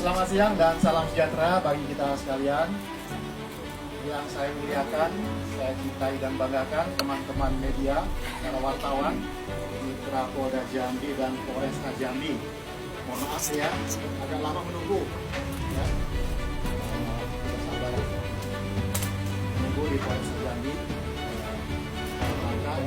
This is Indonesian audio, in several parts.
Selamat siang dan salam sejahtera bagi kita sekalian. Yang saya muliakan, saya cintai dan banggakan teman-teman media, para wartawan, Mitra Polda Jambi dan Polresta Jambi. Mohon maaf ya, agak lama menunggu. Ya. Kita sabar menunggu di Polresta Jambi. Dalam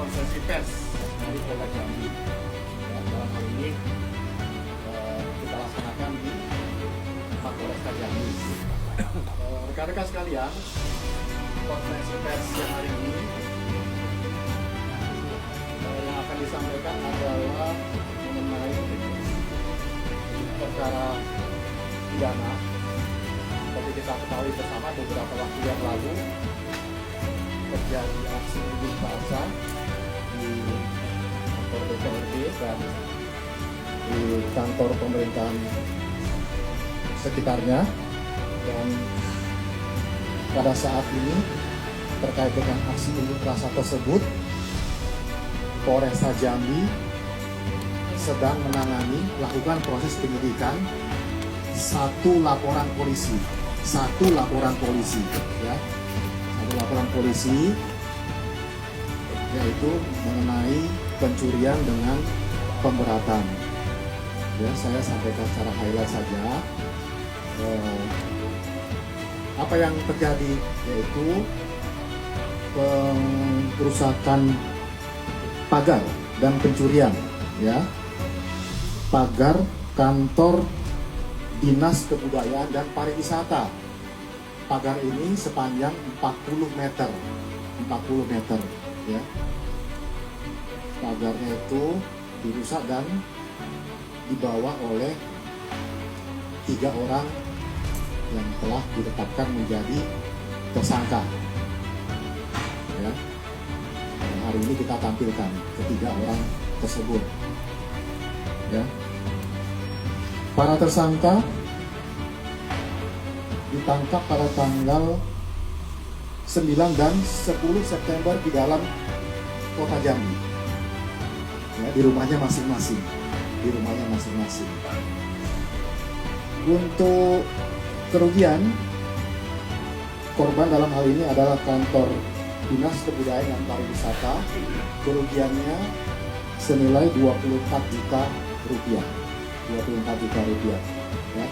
konferensi pers dari Polda Jambi. Ya, dalam hal ini kita laksanakan di Polresta Jambi. Rekan-rekan sekalian, konferensi pers yang hari ini yang akan disampaikan adalah mengenai perkara pidana. Seperti kita ketahui bersama, beberapa waktu yang lalu terjadi aksi unjuk rasa di kantor DPRD dan di kantor pemerintahan sekitarnya. Dan pada saat ini terkait dengan aksi unjuk rasa tersebut, Polresta Jambi sedang menangani, melakukan proses penyidikan satu laporan polisi, ya, satu laporan polisi, yaitu mengenai pencurian dengan pemberatan. Ya, saya sampaikan secara highlight saja. Apa yang terjadi yaitu perusakan pagar dan pencurian, ya, pagar kantor Dinas Kebudayaan dan Pariwisata. Pagar ini sepanjang 40 meter, ya. Pagarnya itu dirusak dan dibawa oleh 3 orang yang telah ditetapkan menjadi tersangka. Ya. Dan hari ini kita tampilkan ketiga orang tersebut. Ya. Para tersangka ditangkap pada tanggal 9 dan 10 September di dalam Kota Jambi. Ya, di rumahnya masing-masing. Untuk kerugian, korban dalam hal ini adalah kantor Dinas Kebudayaan dan Pariwisata. Kerugiannya senilai 24 juta rupiah. Ya.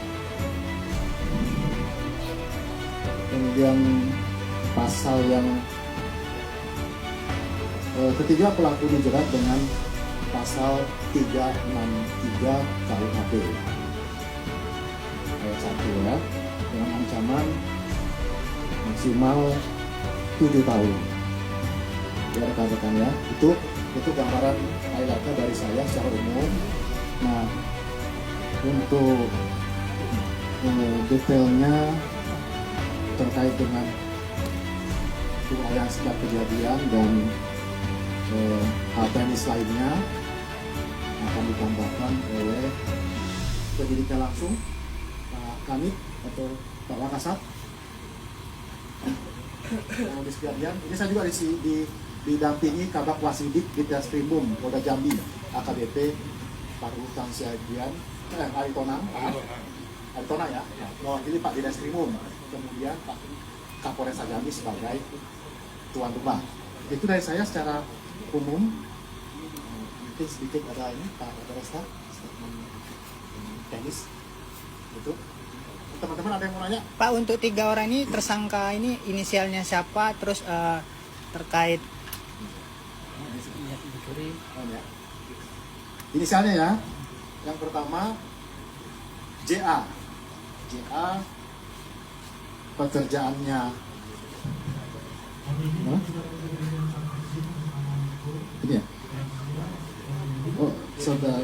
Kemudian pasal yang ketiga, pelaku dijerat dengan pasal 363 KUHP ayat 1, ya, dengan ancaman maksimal 7 tahun. Ya, rekan-rekan, ya, itu gambaran highlightnya dari saya secara umum. Nah, untuk detailnya terkait dengan uraian setiap kejadian dan hal teknis lainnya akan ditambahkan oleh penyidiknya langsung, Pak Kanit atau Pak Wakasat. Di sekalian, ini saya juga didampingi Kabak Wasidik di Treskrimum Polda Jambi, AKBP Parutan Siagian, Aritonang ya, mewakili Pak di Treskrimum, kemudian Pak Kapolresta Jambi sebagai tuan rumah. Itu dari saya secara umum. Mungkin sedikit ada ini Pak Kapolresta teknis. Itu teman-teman ada yang mau nanya? Pak, untuk 3 orang ini tersangka ini inisialnya siapa? Terus terkait inisialnya, ya. Yang pertama JA pekerjaannya ini, ya. Oh, saudara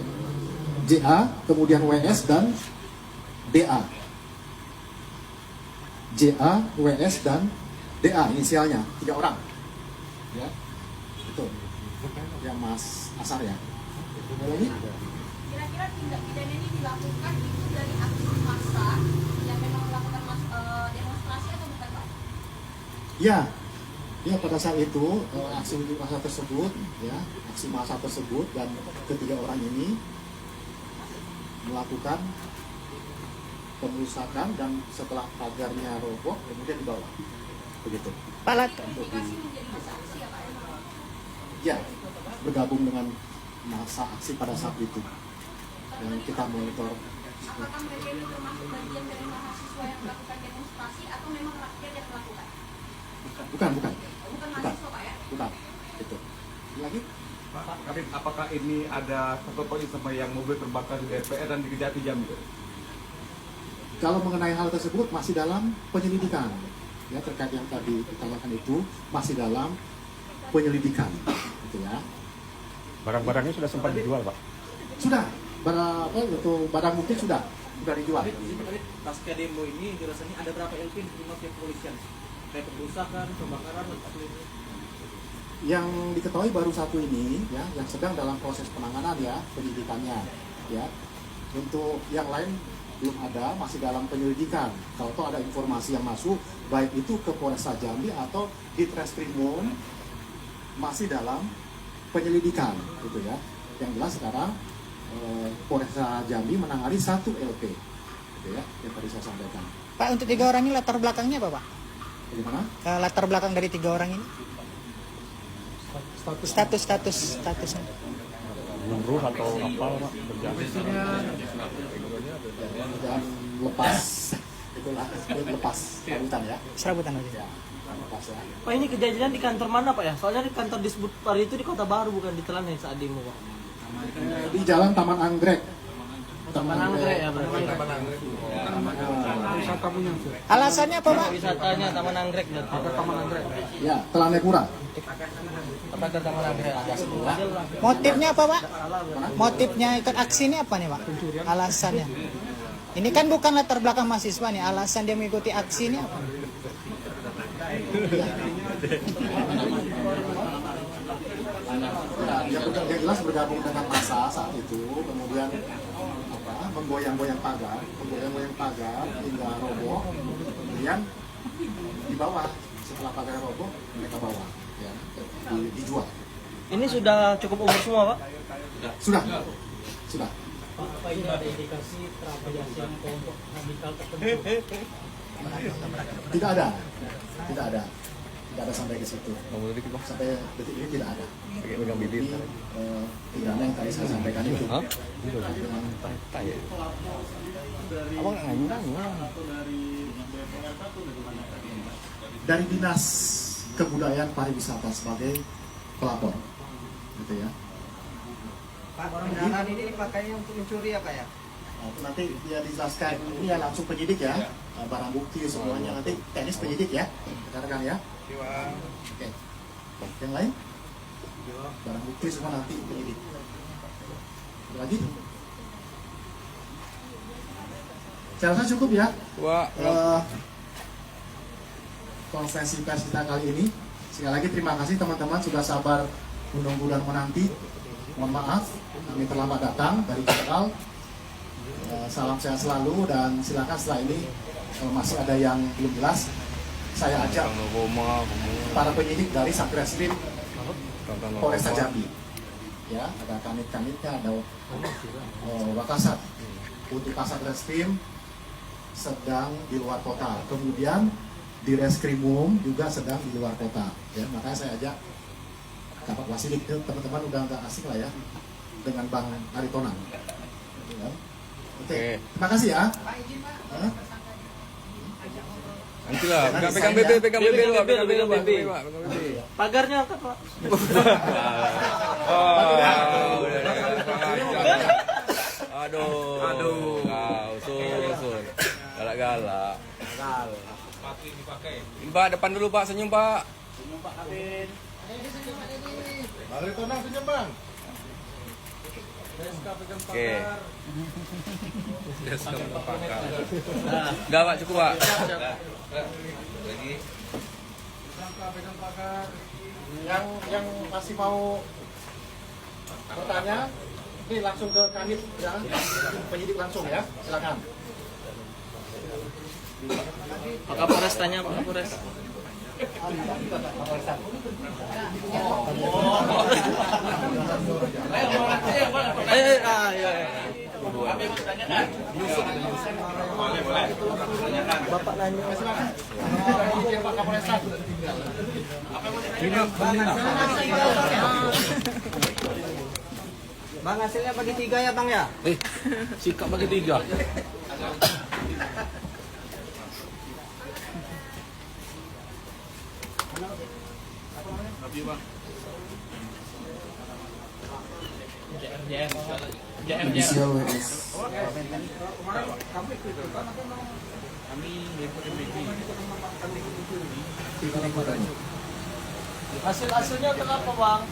JA, kemudian WS dan DA. JA, WS dan DA inisialnya 3 orang. Ya. Itu. Yang Mas Asar, ya. Lagi? Kira-kira tindak pidana ini dilakukan itu dari aksi massa yang memang melakukan demonstrasi atau bukan, Pak? Ya, pada saat itu aksi unjuk rasa tersebut, ya, aksi massa tersebut, dan ketiga orang ini melakukan pengerusakan dan setelah pagarnya roboh kemudian dibawa. Begitu. Pak Indikasi menjadi saksi ya Pak? Ya, bergabung dengan masa aksi pada saat itu. Dan kita monitor. Apakah mereka itu termasuk bagian dari mahasiswa yang melakukan demonstrasi atau memang rakyat yang melakukan? Bukan. Bukan mahasiswa Pak ya? Bukan. Itu. Lagi? Pak Kadip, apakah ini ada satu poin sama yang mobil terbakar di DPR dan di Kejati Jambi? Kalau mengenai hal tersebut masih dalam penyelidikan. Ya, terkait yang tadi ditanyakan itu masih dalam penyelidikan. Gitu ya. Barang-barangnya sudah sempat dijual, Pak? Sudah. Untuk barang bukti sudah dijual. Pasca demo ini dirasanya ada berapa LP diterima pihak kepolisian? Kayak perusakan, pembakaran, atau ini? Yang diketahui baru satu ini, ya, yang sedang dalam proses penanganan ya, penyidikannya, ya. Untuk yang lain belum ada, masih dalam penyelidikan. Kalau toh ada informasi yang masuk, baik itu ke Polresta Jambi atau di Treskrimum, masih dalam penyelidikan, gitu ya. Yang jelas sekarang Polresta Jambi menangani satu LP, gitu ya, yang tadi saya sampaikan. Pak, untuk 3 orang ini latar belakangnya apa Pak? Bagaimana? Latar belakang dari 3 orang ini? Statusnya. Buruh atau apa, Pak? Dan lepas, itulah lepas serabutan ya. Serabutan aja. Ya, lepas ya. Pak, ini kejadian di kantor mana Pak ya? Soalnya di kantor disebut hari itu di Kota Baru, bukan di Telanjang saat demo Pak. Di Jalan Taman Anggrek. Taman Anggrek ya berarti. Alasannya apa Pak? Wisatanya Taman Anggrek berarti. Taman Anggrek. Ya, Telanekura. Apa ke Taman Anggrek? Motifnya apa Pak? Motifnya ikut aksi ini apa nih Pak? Alasannya? Ini kan bukan latar belakang mahasiswa nih, alasan dia mengikuti aksi ini apa? Ya, yang jelas bergabung dengan massa saat itu, kemudian menggoyang-goyang pagar hingga roboh, kemudian di bawah setelah pagar roboh mereka bawa, ya, dijual. Ini sudah cukup umur semua Pak? Sudah. Apa ini ada indikasi terafiliasi kelompok radikal tertentu? Tidak ada sampai ke situ. Sampai detik ini tidak ada. Pidana yang tadi saya sampaikan itu. Dari Dinas Kebudayaan Pariwisata sebagai pelapor, gitu ya. Pak, kendaraan ini dipakainya untuk mencuri apa ya? Nanti dia dijelaskan, ini ya langsung penyidik ya, barang bukti semuanya nanti teknis penyidik ya, rekan-rekan ya. Oke. Yang lain? Barang bukti semua nanti penyidik. Ada lagi? Saya rasa cukup ya. Konferensi pers kita kali ini. Sekali lagi terima kasih teman-teman sudah sabar menunggu dan menanti. Mohon maaf, kami terlambat datang dari Tegal. Salam sehat selalu dan silakan setelah ini kalau masih ada yang belum jelas, saya ajak para penyidik dari Satreskrim Polresta Jambi. Ya, ada kanit-kanitnya, ada Wakasat. Untuk Satreskrim sedang di luar kota. Kemudian di Reskrimum juga sedang di luar kota. Ya, makanya saya ajak Kapak Wasidik, teman-teman udah nggak asik lah ya dengan Bang Aritonang. Ya. Oke, terima kasih ya. Pak izin Pak. Hah? Nanti lah, pegang BB. Pagarnya apa Pak? Aduh. Sun. Galak-galak. Ini Pak, depan dulu Pak, senyum Pak. Mari Tonang senyum Bang. Oke. Enggak Pak, cukup Pak. Lagi. Yang masih mau bertanya, ini langsung ke Kanit ya, penyidik langsung ya, silakan. Pak Kapolres tanya Pak Kapolres. Ayo. dua. Bapak nanya. Pak Kapolresta. Bang, hasilnya bagi 3 ya, Bang ya? Sikap bagi 3. Inisial WS. Ikut-ikutan. Hasilnya kenapa, Bang?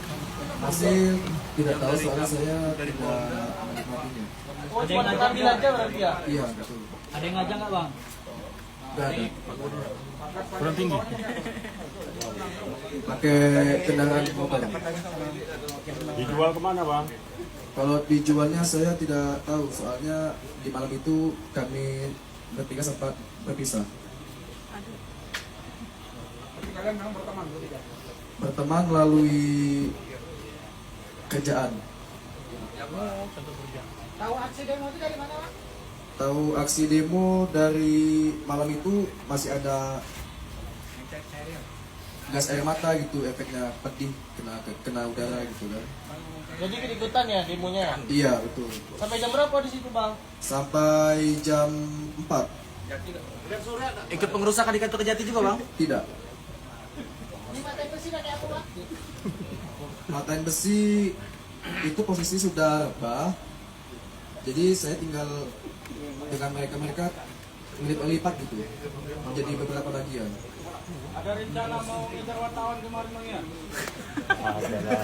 Hasil tidak tahu soalnya saya tidak menikmatinya. Oh, cuma ngambil aja berarti ya? Iya betul. Ada yang ngajak nggak, Bang? Gak ada. Kurang tinggi. Pakai kendaraan motor. Dijual kemana bang? Kalau dijualnya saya tidak tahu soalnya di malam itu kami bertiga sempat berpisah. Kalian memang berteman bertiga? Berteman melalui kerjaan. Tahu aksi demo itu dari mana, Pak? Tahu aksi demo dari malam itu masih ada gas air mata gitu, efeknya pedih kena udara gitu kan. Jadi ikutan ya demonya? Iya betul. Sampai jam berapa di situ, Bang? Sampai jam 4. Ikut pengerusakan di kantor Kejati juga, Bang? Tidak. Ini matain besi dari apa, Bang? Matain besi itu posisi sudah rebah. Jadi saya tinggal dengan mereka ngelip-lipat gitu menjadi beberapa bagian. Ada rencana mau ngejar wartawan kemarin, Bang ya? Ada.